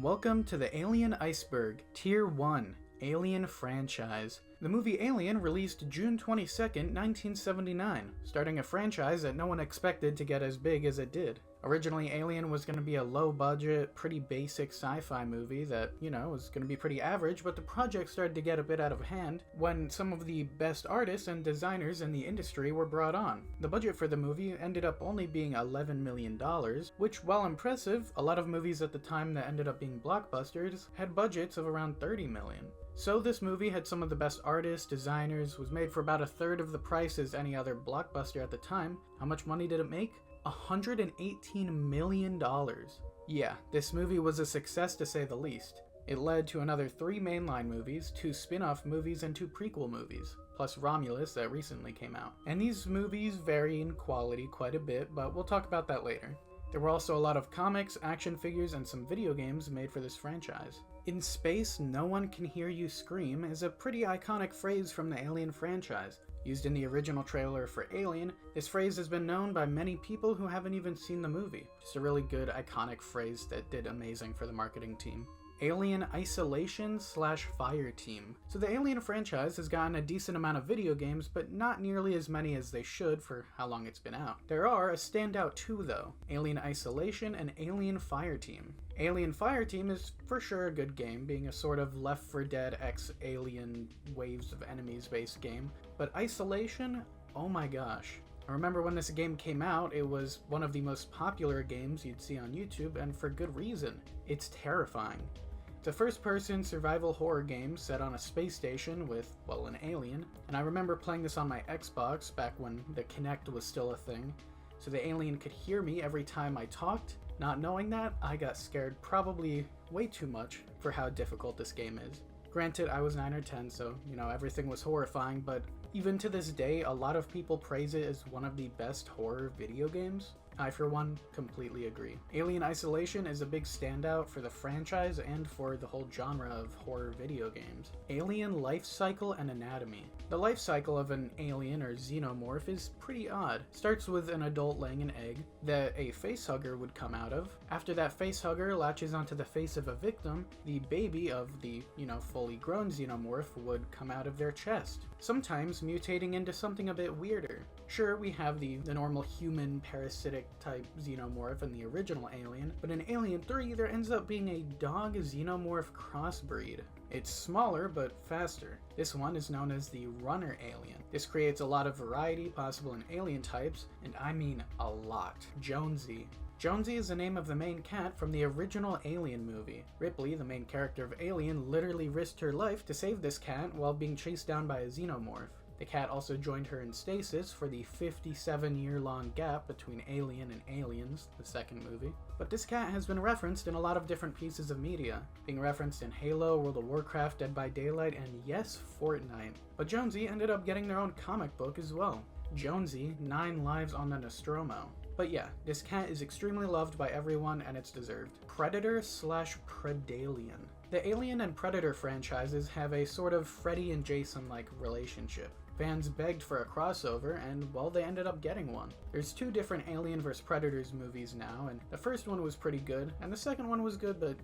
Welcome to the Alien Iceberg, Tier 1, Alien franchise. The movie Alien released June 22nd, 1979, starting a franchise that no one expected to get as big as it did. Originally, Alien was going to be a low-budget, pretty basic sci-fi movie that, was going to be pretty average, but the project started to get a bit out of hand when some of the best artists and designers in the industry were brought on. The budget for the movie ended up only being $11 million, which, while impressive, a lot of movies at the time that ended up being blockbusters had budgets of around $30 million. So this movie had some of the best artists, designers, was made for about a third of the price as any other blockbuster at the time. How much money did it make? $118 million. Yeah, this movie was a success to say the least. It led to another 3 mainline movies, 2 spin-off movies, and 2 prequel movies, plus Romulus that recently came out. And these movies vary in quality quite a bit, but we'll talk about that later. There were also a lot of comics, action figures, and some video games made for this franchise. "In space, no one can hear you scream" is a pretty iconic phrase from the Alien franchise. Used in the original trailer for Alien, this phrase has been known by many people who haven't even seen the movie. Just a really good iconic phrase that did amazing for the marketing team. Alien Isolation/Fire Team. So the Alien franchise has gotten a decent amount of video games, but not nearly as many as they should for how long it's been out. There are a standout 2 though, Alien Isolation and Alien Fire Team. Alien Fire Team is for sure a good game, being a sort of Left 4 Dead x Alien Waves of Enemies based game, but Isolation, oh my gosh. I remember when this game came out, it was one of the most popular games you'd see on YouTube, and for good reason. It's terrifying. It's a first-person survival horror game set on a space station with, well, an alien, and I remember playing this on my Xbox back when the Kinect was still a thing, so the alien could hear me every time I talked. Not knowing that, I got scared probably way too much for how difficult this game is. Granted, I was 9 or 10, so, everything was horrifying, but even to this day, a lot of people praise it as one of the best horror video games. I, for one, completely agree. Alien Isolation is a big standout for the franchise and for the whole genre of horror video games. Alien life cycle and anatomy. The life cycle of an alien or xenomorph is pretty odd. Starts with an adult laying an egg that a facehugger would come out of. After that facehugger latches onto the face of a victim, the baby of the, fully grown xenomorph would come out of their chest, sometimes mutating into something a bit weirder. Sure, we have the normal human parasitic type xenomorph in the original Alien, but in Alien 3 there ends up being a dog xenomorph crossbreed. It's smaller but faster. This one is known as the runner alien. This creates a lot of variety possible in alien types, and I mean a lot. Jonesy. Jonesy is the name of the main cat from the original Alien movie. Ripley, the main character of Alien, literally risked her life to save this cat while being chased down by a xenomorph. The cat also joined her in stasis for the 57-year-long gap between Alien and Aliens, the second movie. But this cat has been referenced in a lot of different pieces of media, being referenced in Halo, World of Warcraft, Dead by Daylight, and yes, Fortnite. But Jonesy ended up getting their own comic book as well. Jonesy, 9 Lives on the Nostromo. But yeah, this cat is extremely loved by everyone and it's deserved. Predator/Predalien. The Alien and Predator franchises have a sort of Freddy and Jason-like relationship. Fans begged for a crossover, and, well, they ended up getting one. There's 2 different Alien vs. Predators movies now, and the first one was pretty good, and the second one was good, but,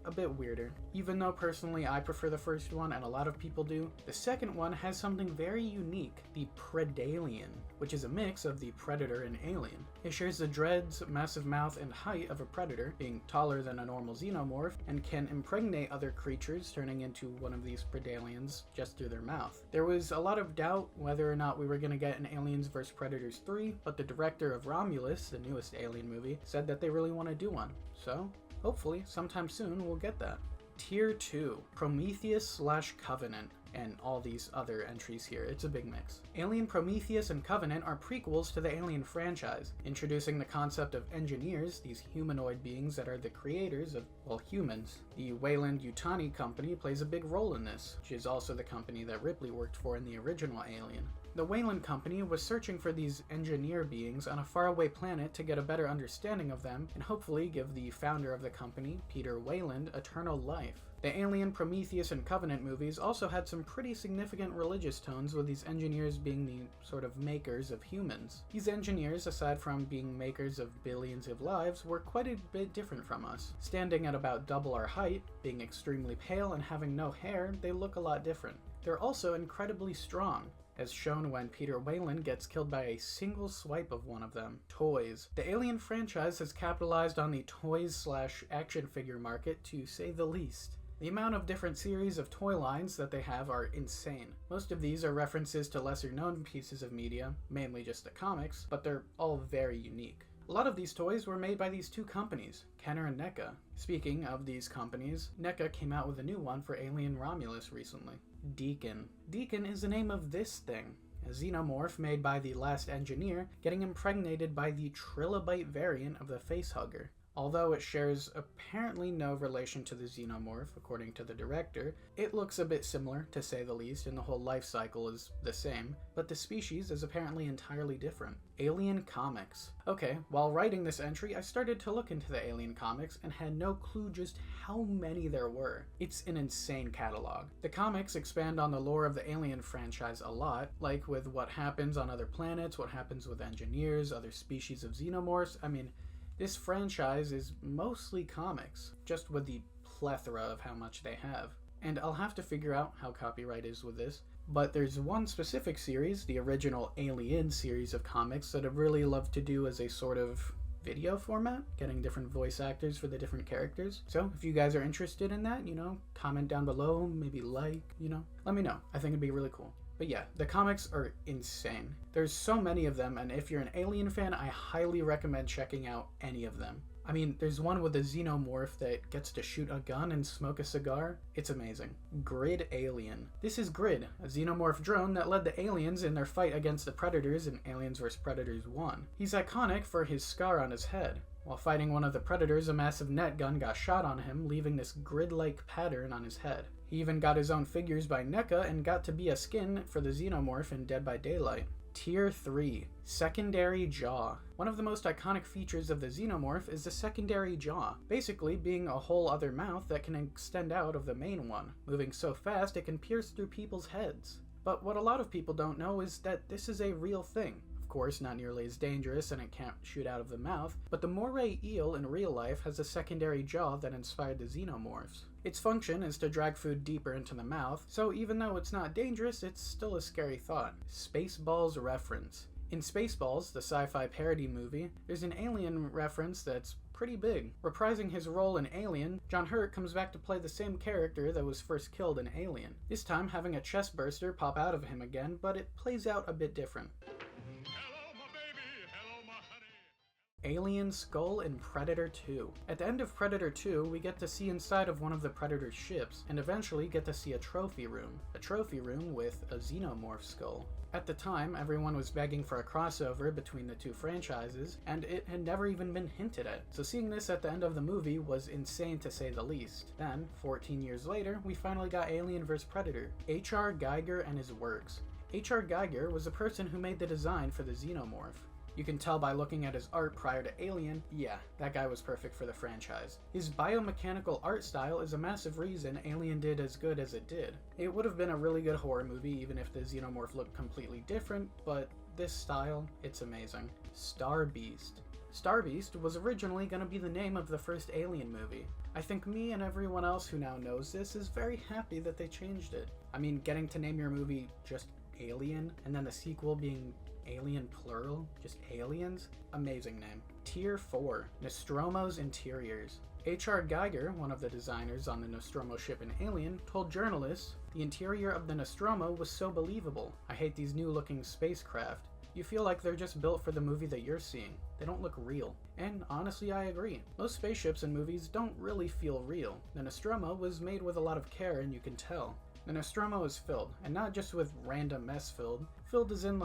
a bit weirder. Even though personally I prefer the first one, and a lot of people do, the second one has something very unique, the Predalien, which is a mix of the Predator and Alien. It shares the dreads, massive mouth, and height of a predator, being taller than a normal xenomorph, and can impregnate other creatures, turning into one of these Predaliens just through their mouth. There was a lot of doubt whether or not we were going to get an Aliens vs. Predators 3, but the director of Romulus, the newest Alien movie, said that they really want to do one. So, hopefully, sometime soon we'll get that. Tier 2, Prometheus/Covenant, and all these other entries here. It's a big mix. Alien Prometheus and Covenant are prequels to the Alien franchise, introducing the concept of engineers, these humanoid beings that are the creators of, well, humans. The Weyland-Yutani company plays a big role in this, which is also the company that Ripley worked for in the original Alien. The Weyland Company was searching for these engineer beings on a faraway planet to get a better understanding of them and hopefully give the founder of the company, Peter Weyland, eternal life. The Alien, Prometheus and Covenant movies also had some pretty significant religious tones, with these engineers being the sort of makers of humans. These engineers, aside from being makers of billions of lives, were quite a bit different from us. Standing at about double our height, being extremely pale and having no hair, they look a lot different. They're also incredibly strong, as shown when Peter Weyland gets killed by a single swipe of one of them. Toys. The Alien franchise has capitalized on the toys/action figure market, to say the least. The amount of different series of toy lines that they have are insane. Most of these are references to lesser known pieces of media, mainly just the comics, but they're all very unique. A lot of these toys were made by these two companies, Kenner and NECA. Speaking of these companies, NECA came out with a new one for Alien Romulus recently. Deacon. Deacon is the name of this thing, a xenomorph made by the last engineer getting impregnated by the trilobite variant of the facehugger. Although it shares apparently no relation to the Xenomorph, according to the director, it looks a bit similar, to say the least, and the whole life cycle is the same, but the species is apparently entirely different. Alien Comics. Okay, while writing this entry, I started to look into the Alien Comics and had no clue just how many there were. It's an insane catalog. The comics expand on the lore of the Alien franchise a lot, like with what happens on other planets, what happens with engineers, other species of xenomorphs. This franchise is mostly comics, just with the plethora of how much they have. And I'll have to figure out how copyright is with this, but there's one specific series, the original Alien series of comics, that I'd really love to do as a sort of video format, getting different voice actors for the different characters. So if you guys are interested in that, comment down below, maybe let me know. I think it'd be really cool. But yeah, the comics are insane. There's so many of them, and if you're an Alien fan, I highly recommend checking out any of them. There's one with a xenomorph that gets to shoot a gun and smoke a cigar. It's amazing. Grid Alien. This is Grid, a xenomorph drone that led the aliens in their fight against the Predators in Aliens vs. Predators 1. He's iconic for his scar on his head. While fighting one of the Predators, a massive net gun got shot on him, leaving this grid-like pattern on his head. He even got his own figures by NECA and got to be a skin for the xenomorph in Dead by Daylight. Tier 3. Secondary Jaw. One of the most iconic features of the xenomorph is the secondary jaw, basically being a whole other mouth that can extend out of the main one, moving so fast it can pierce through people's heads. But what a lot of people don't know is that this is a real thing. Of course, not nearly as dangerous and it can't shoot out of the mouth, but the moray eel in real life has a secondary jaw that inspired the xenomorphs. Its function is to drag food deeper into the mouth, so even though it's not dangerous, it's still a scary thought. Spaceballs reference. In Spaceballs, the sci-fi parody movie, there's an alien reference that's pretty big. Reprising his role in Alien, John Hurt comes back to play the same character that was first killed in Alien, this time having a chest burster pop out of him again, but it plays out a bit different. Alien Skull in Predator 2. At the end of Predator 2, we get to see inside of one of the Predator's ships, and eventually get to see a trophy room with a xenomorph skull. At the time, everyone was begging for a crossover between the two franchises, and it had never even been hinted at, so seeing this at the end of the movie was insane to say the least. Then, 14 years later, we finally got Alien vs. Predator. H.R. Giger and his works. H.R. Giger was the person who made the design for the xenomorph. You can tell by looking at his art prior to Alien, yeah, that guy was perfect for the franchise. His biomechanical art style is a massive reason Alien did as good as it did. It would have been a really good horror movie even if the xenomorph looked completely different, but this style, it's amazing. Star Beast. Star Beast was originally going to be the name of the first Alien movie. I think me and everyone else who now knows this is very happy that they changed it. Getting to name your movie just Alien, and then the sequel being Alien plural, just aliens, amazing name. Tier 4, Nostromo's interiors. H.R. Giger, one of the designers on the Nostromo ship in Alien, told journalists, "The interior of the Nostromo was so believable. I hate these new looking spacecraft. You feel like they're just built for the movie that you're seeing. They don't look real." And honestly, I agree. Most spaceships in movies don't really feel real. The Nostromo was made with a lot of care, and you can tell. The Nostromo is filled, and not just with random mess filled. Filled as in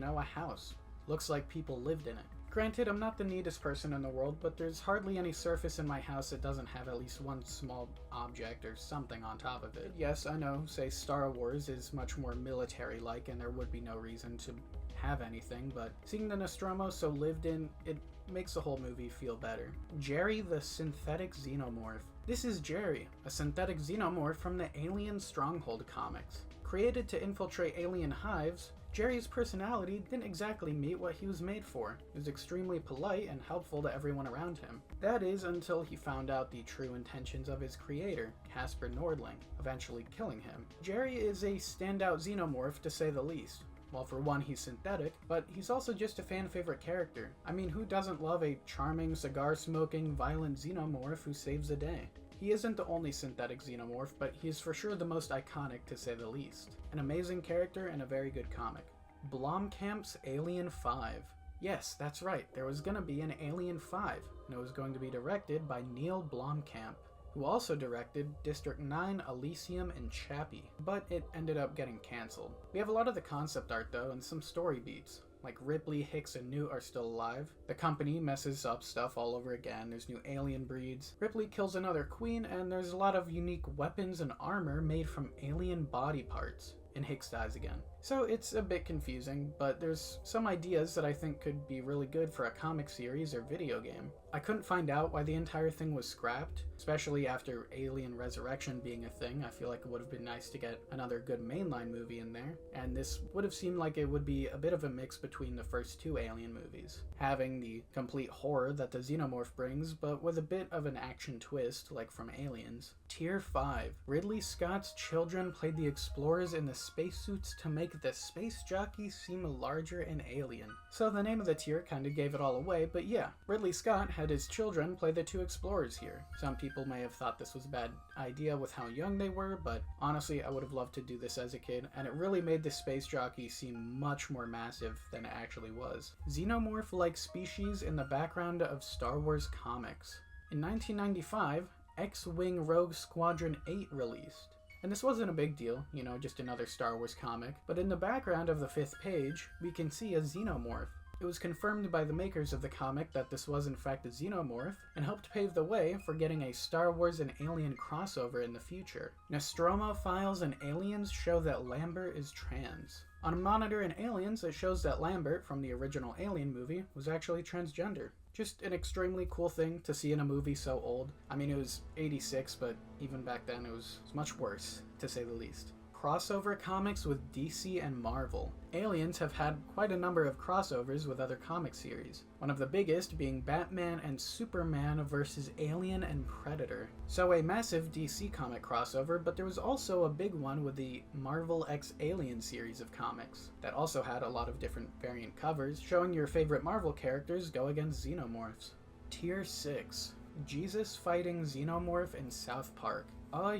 a house. Looks like people lived in it. Granted, I'm not the neatest person in the world, but there's hardly any surface in my house that doesn't have at least one small object or something on top of it. Yes, I know, say Star Wars is much more military-like and there would be no reason to have anything, but seeing the Nostromo so lived in, it makes the whole movie feel better. Jerry the Synthetic Xenomorph. This is Jerry, a synthetic xenomorph from the Alien Stronghold comics. Created to infiltrate alien hives, Jerry's personality didn't exactly meet what he was made for. He was extremely polite and helpful to everyone around him. That is, until he found out the true intentions of his creator, Casper Nordling, eventually killing him. Jerry is a standout xenomorph to say the least. Well, for one, he's synthetic, but he's also just a fan-favorite character. I mean, who doesn't love a charming, cigar-smoking, violent xenomorph who saves the day? He isn't the only synthetic xenomorph, but he's for sure the most iconic to say the least. An amazing character and a very good comic. Blomkamp's Alien 5. Yes, that's right, there was gonna be an Alien 5, and it was going to be directed by Neil Blomkamp, who also directed District 9, Elysium, and Chappie, but it ended up getting cancelled. We have a lot of the concept art though, and some story beats. Like Ripley, Hicks, and Newt are still alive. The company messes up stuff all over again. There's new alien breeds. Ripley kills another queen, and there's a lot of unique weapons and armor made from alien body parts. And Hicks dies again. So it's a bit confusing, but there's some ideas that I think could be really good for a comic series or video game. I couldn't find out why the entire thing was scrapped, especially after Alien Resurrection being a thing. I feel like it would have been nice to get another good mainline movie in there, and this would have seemed like it would be a bit of a mix between the first two Alien movies, having the complete horror that the Xenomorph brings, but with a bit of an action twist, like from Aliens. Tier 5. Ridley Scott's children played the explorers in the spacesuits to make the space jockey seem larger and alien. So the name of the tier kinda gave it all away, but yeah, Ridley Scott had his children play the two explorers here. Some people may have thought this was a bad idea with how young they were, but honestly I would have loved to do this as a kid, and it really made the space jockey seem much more massive than it actually was. Xenomorph-like species in the background of Star Wars comics. In 1995, X-Wing Rogue Squadron 8 released. And this wasn't a big deal, you know, just another Star Wars comic, but in the background of the 5th page, we can see a xenomorph. It was confirmed by the makers of the comic that this was in fact a xenomorph, and helped pave the way for getting a Star Wars and Alien crossover in the future. Nostromo files and Aliens show that Lambert is trans. On a monitor in Aliens, it shows that Lambert, from the original Alien movie, was actually transgender. Just an extremely cool thing to see in a movie so old. I mean, it was 86, but even back then it was much worse, to say the least. Crossover comics with DC and Marvel. Aliens have had quite a number of crossovers with other comic series, one of the biggest being Batman and Superman versus Alien and Predator. So a massive DC comic crossover, but there was also a big one with the Marvel x Alien series of comics, that also had a lot of different variant covers, showing your favorite Marvel characters go against Xenomorphs. Tier 6. Jesus fighting Xenomorph in South Park.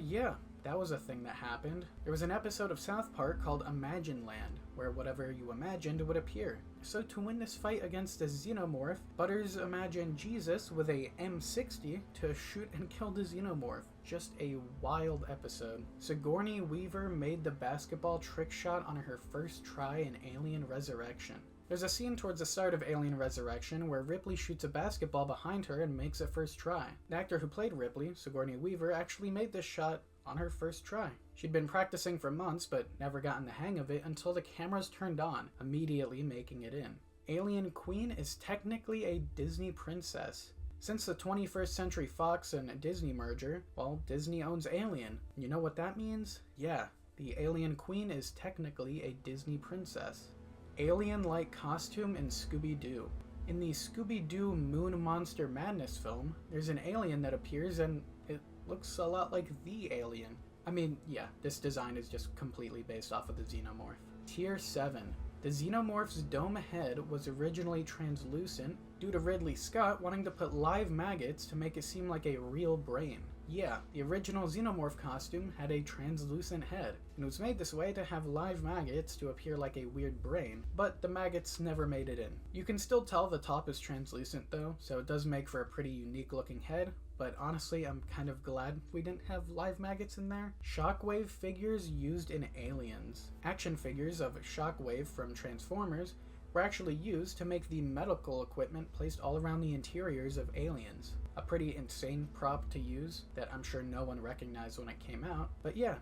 Yeah. That was a thing that happened. There was an episode of South Park called Imagine Land, where whatever you imagined would appear. So to win this fight against a xenomorph, Butters imagined Jesus with a M60 to shoot and kill the xenomorph. Just a wild episode. Sigourney Weaver made the basketball trick shot on her first try in Alien Resurrection. There's a scene towards the start of Alien Resurrection where Ripley shoots a basketball behind her and makes it first try. The actor who played Ripley, Sigourney Weaver, actually made this shot on her first try. She'd been practicing for months but never gotten the hang of it until the cameras turned on, immediately making it in. Alien Queen is technically a Disney princess. Since the 21st Century Fox and Disney merger, well, Disney owns Alien. You know what that means? Yeah, the Alien Queen is technically a Disney princess. Alien-like costume in Scooby-Doo. In the Scooby-Doo Moon Monster Madness film, there's an alien that appears and it looks a lot like the alien. I mean, yeah, this design is just completely based off of the Xenomorph. Tier 7. The Xenomorph's dome head was originally translucent due to Ridley Scott wanting to put live maggots to make it seem like a real brain. Yeah, the original Xenomorph costume had a translucent head, and it was made this way to have live maggots to appear like a weird brain, but the maggots never made it in. You can still tell the top is translucent though, so it does make for a pretty unique looking head, but honestly I'm kind of glad we didn't have live maggots in there. Shockwave figures used in Aliens. Action figures of Shockwave from Transformers were actually used to make the medical equipment placed all around the interiors of aliens. A pretty insane prop to use that I'm sure no one recognized when it came out, but yeah,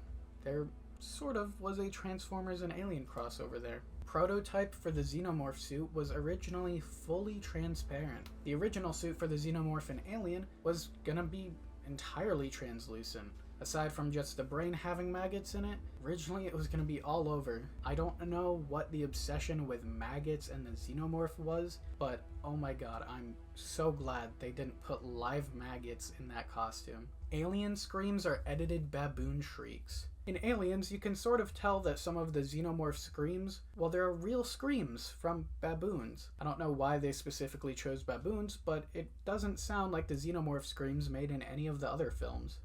there sort of was a Transformers and Alien crossover there. Prototype for the Xenomorph suit was originally fully transparent. The original suit for the Xenomorph and Alien was gonna be entirely translucent. Aside from just the brain having maggots in it, originally it was going to be all over. I don't know what the obsession with maggots and the Xenomorph was, but oh my god, I'm so glad they didn't put live maggots in that costume. Alien screams are edited baboon shrieks. In Aliens, you can sort of tell that some of the Xenomorph screams, well, they're real screams from baboons. I don't know why they specifically chose baboons, but it doesn't sound like the Xenomorph screams made in any of the other films.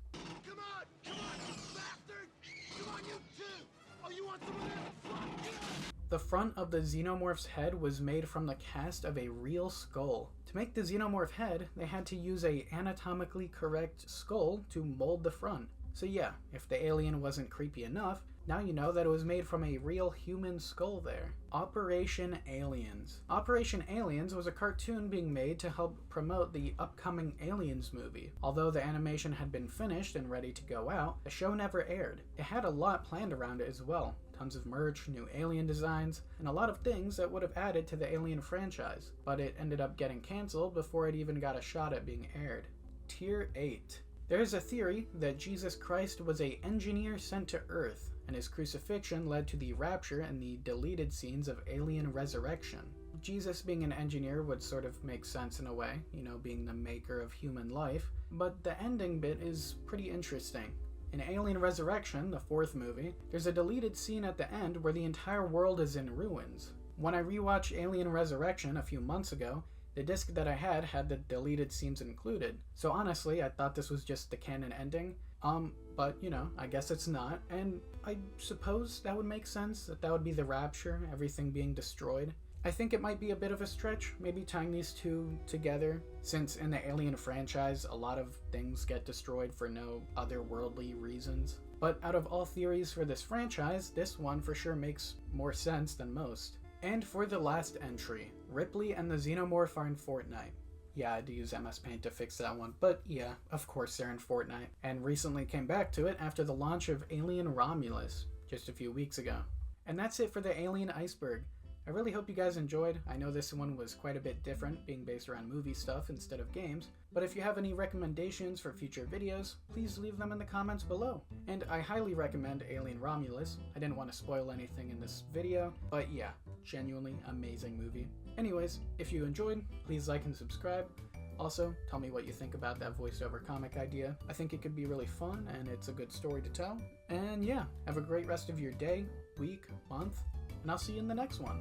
The front of the Xenomorph's head was made from the cast of a real skull. To make the Xenomorph head, they had to use a anatomically correct skull to mold the front. So yeah, if the alien wasn't creepy enough, now you know that it was made from a real human skull there. Operation Aliens. Operation Aliens was a cartoon being made to help promote the upcoming Aliens movie. Although the animation had been finished and ready to go out, the show never aired. It had a lot planned around it as well. Tons of merch, new alien designs, and a lot of things that would have added to the Alien franchise. But it ended up getting canceled before it even got a shot at being aired. Tier 8. There is a theory that Jesus Christ was an engineer sent to Earth, and his crucifixion led to the rapture and the deleted scenes of Alien Resurrection. Jesus being an engineer would sort of make sense in a way, you know, being the maker of human life, but the ending bit is pretty interesting. In Alien Resurrection, the fourth movie, there's a deleted scene at the end where the entire world is in ruins. When I rewatched Alien Resurrection a few months ago, the disc that I had the deleted scenes included. So honestly, I thought this was just the canon ending. But you know, I guess it's not. And I suppose that would make sense, that would be the rapture, everything being destroyed. I think it might be a bit of a stretch, maybe tying these two together, since in the Alien franchise, a lot of things get destroyed for no otherworldly reasons. But out of all theories for this franchise, this one for sure makes more sense than most. And for the last entry, Ripley and the Xenomorph are in Fortnite. Yeah, I had to use MS Paint to fix that one, but yeah, of course they're in Fortnite, and recently came back to it after the launch of Alien Romulus, just a few weeks ago. And that's it for the Alien Iceberg. I really hope you guys enjoyed. I know this one was quite a bit different, being based around movie stuff instead of games, but if you have any recommendations for future videos, please leave them in the comments below. And I highly recommend Alien Romulus. I didn't want to spoil anything in this video, but yeah, genuinely amazing movie. Anyways, if you enjoyed, please like and subscribe. Also, tell me what you think about that voiceover comic idea. I think it could be really fun, and it's a good story to tell. And yeah, have a great rest of your day, week, month, and I'll see you in the next one.